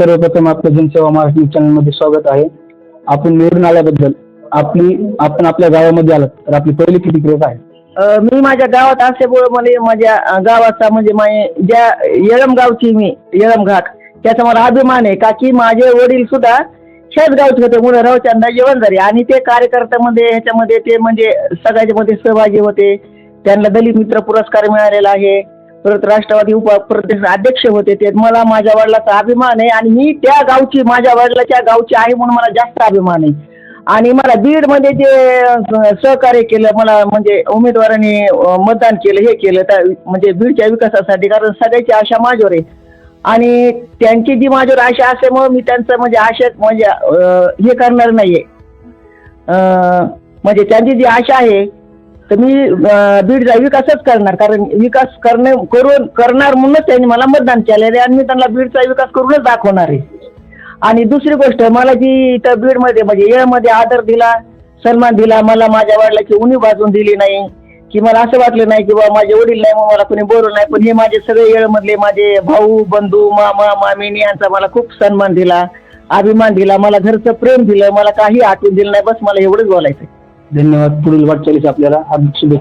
सर्वप्रथम आपल्या जनसेवा महाराष्ट्र चॅनल मध्ये स्वागत आहे. आपण निवडून आल्याबद्दल आपण आपल्या गावामध्ये आलात तर आपली पहिली प्रतिक्रिया काय? मी माझ्या गावात असल्यामुळे मला माझ्या गावाचा म्हणजे ज्या येळम गावची मी येळम घाट त्याचा मला अभिमान आहे. का की माझे वडील सुद्धा ह्याच गावचे होते, मुलं रवचंदा जेवणदारी, आणि ते कार्यकर्त्यामध्ये ह्याच्यामध्ये ते म्हणजे सगळ्याच्या मध्ये सहभागी होते. त्यांना दलित मित्र पुरस्कार मिळालेला आहे. परत राष्ट्रवादी प्रदेश अध्यक्ष होते. ते मला माझ्या वडिलाचा अभिमान आहे आणि मी त्या गावची माझ्या वडिलाच्या गावची आहे म्हणून मला जास्त अभिमान आहे. आणि मला बीडमध्ये जे सहकार्य केलं, मला म्हणजे उमेदवारांनी मतदान केलं, हे केलं तर म्हणजे बीडच्या विकासासाठी, कारण सगळ्याची आशा माझ्यावर आहे आणि त्यांची जी माझ्यावर आशा असल्यामुळे मी त्यांचं म्हणजे आशा म्हणजे हे करणार नाहीये. म्हणजे त्यांची जी आशा आहे तर मी बीडचा विकासच करणार, कारण विकास करणार म्हणूनच त्यांनी मला मतदान केलेलं आहे आणि मी त्यांना बीडचा विकास करूनच दाखवणार आहे. आणि दुसरी गोष्ट, मला जी इथं बीडमध्ये म्हणजे येळमध्ये आदर दिला, सन्मान दिला, मला माझ्या वडिलांची उणीव भाजून दिली नाही, की मला असं वाटलं नाही की बाबा माझे वडील नाही मग मला कोणी बोलवलं नाही, पण हे माझे सगळे येळमधले माझे भाऊ बंधू मामा मामीनी यांचा मला खूप सन्मान दिला, अभिमान दिला, मला घरचं प्रेम दिलं, मला काही आठवून दिलं नाही. बस मला एवढंच बोलायचं. धन्यवाद. पुढील वाटचालीस आपल्याला हार्दिक शुभेच्छा.